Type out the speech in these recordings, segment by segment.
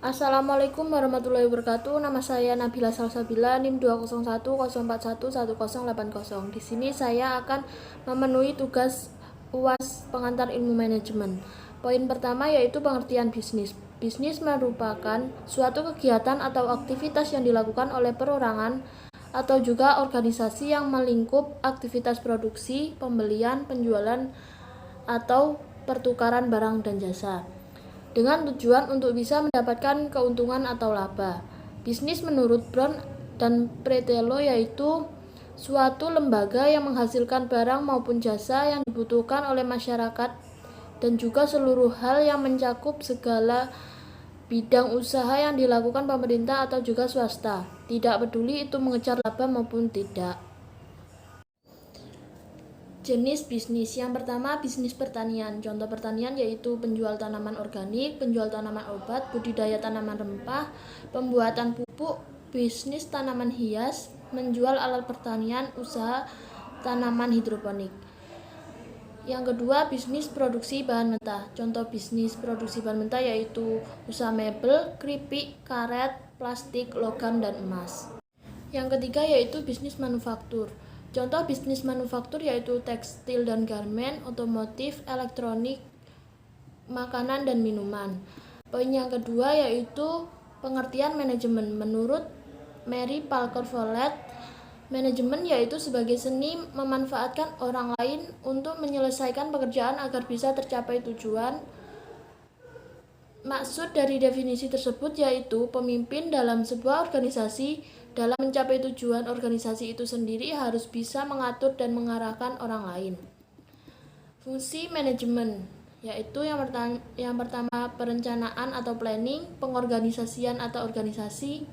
Assalamualaikum warahmatullahi wabarakatuh. Nama saya Nabila Salsabila, NIM 201041180. Di sini saya akan memenuhi tugas UAS pengantar ilmu manajemen. Poin pertama yaitu pengertian bisnis. Bisnis merupakan suatu kegiatan atau aktivitas yang dilakukan oleh perorangan atau juga organisasi yang melingkup aktivitas produksi, pembelian, penjualan, atau pertukaran barang dan jasa, dengan tujuan untuk bisa mendapatkan keuntungan atau laba. Bisnis menurut Brown dan Pretelo yaitu suatu lembaga yang menghasilkan barang maupun jasa yang dibutuhkan oleh masyarakat dan juga seluruh hal yang mencakup segala bidang usaha yang dilakukan pemerintah atau juga swasta, tidak peduli itu mengejar laba maupun tidak. Jenis bisnis yang pertama, bisnis pertanian. Contoh pertanian yaitu penjual tanaman organik, penjual tanaman obat, budidaya tanaman rempah, pembuatan pupuk, bisnis tanaman hias, menjual alat pertanian, usaha tanaman hidroponik. Yang kedua, bisnis produksi bahan mentah. Contoh bisnis produksi bahan mentah yaitu usaha mebel, keripik, karet, plastik, logam, dan emas. Yang ketiga yaitu bisnis manufaktur. Contoh bisnis manufaktur yaitu tekstil dan garmen, otomotif, elektronik, makanan, dan minuman. Poin yang kedua yaitu pengertian manajemen. Menurut Mary Parker Follett, manajemen yaitu sebagai seni memanfaatkan orang lain untuk menyelesaikan pekerjaan agar bisa tercapai tujuan. Maksud dari definisi tersebut yaitu pemimpin dalam sebuah organisasi dalam mencapai tujuan organisasi itu sendiri harus bisa mengatur dan mengarahkan orang lain. Fungsi manajemen yaitu yang pertama perencanaan atau planning, pengorganisasian atau organisasi,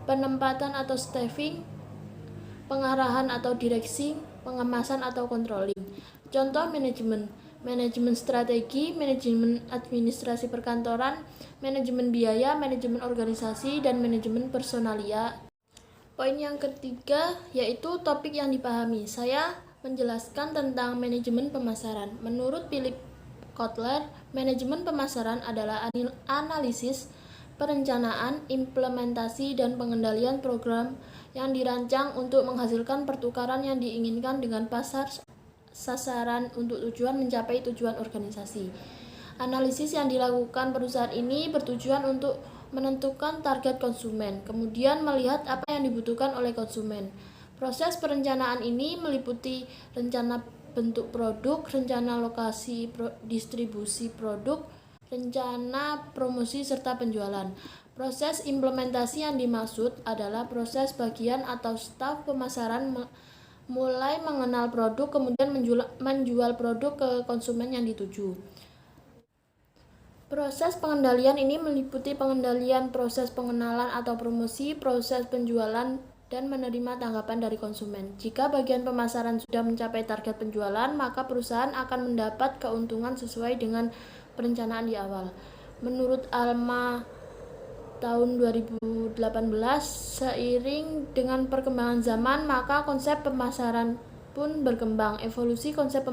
penempatan atau staffing, pengarahan atau direksi, pengemasan atau controlling. Contoh manajemen strategi, manajemen administrasi perkantoran, manajemen biaya, manajemen organisasi, dan manajemen personalia. Poin yang ketiga yaitu topik yang dipahami. Saya menjelaskan tentang manajemen pemasaran. Menurut Philip Kotler, manajemen pemasaran adalah analisis, perencanaan, implementasi, dan pengendalian program yang dirancang untuk menghasilkan pertukaran yang diinginkan dengan pasar sasaran untuk tujuan mencapai tujuan organisasi. Analisis yang dilakukan perusahaan ini bertujuan untuk menentukan target konsumen, kemudian melihat apa yang dibutuhkan oleh konsumen. Proses perencanaan ini meliputi rencana bentuk produk, rencana lokasi distribusi produk, rencana promosi serta penjualan. Proses implementasi yang dimaksud adalah proses bagian atau staf pemasaran mulai mengenal produk, kemudian menjual produk ke konsumen yang dituju. Proses pengendalian ini meliputi pengendalian proses pengenalan atau promosi, proses penjualan, dan menerima tanggapan dari konsumen. Jika bagian pemasaran sudah mencapai target penjualan, maka perusahaan akan mendapat keuntungan sesuai dengan perencanaan di awal. Menurut Alma tahun 2018, seiring dengan perkembangan zaman, maka konsep pemasaran pun berkembang. Evolusi konsep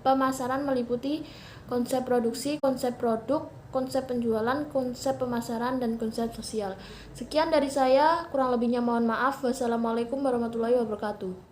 pemasaran meliputi konsep produksi, konsep produk, konsep penjualan, konsep pemasaran, dan konsep sosial. Sekian dari saya, kurang lebihnya mohon maaf. Wassalamualaikum warahmatullahi wabarakatuh.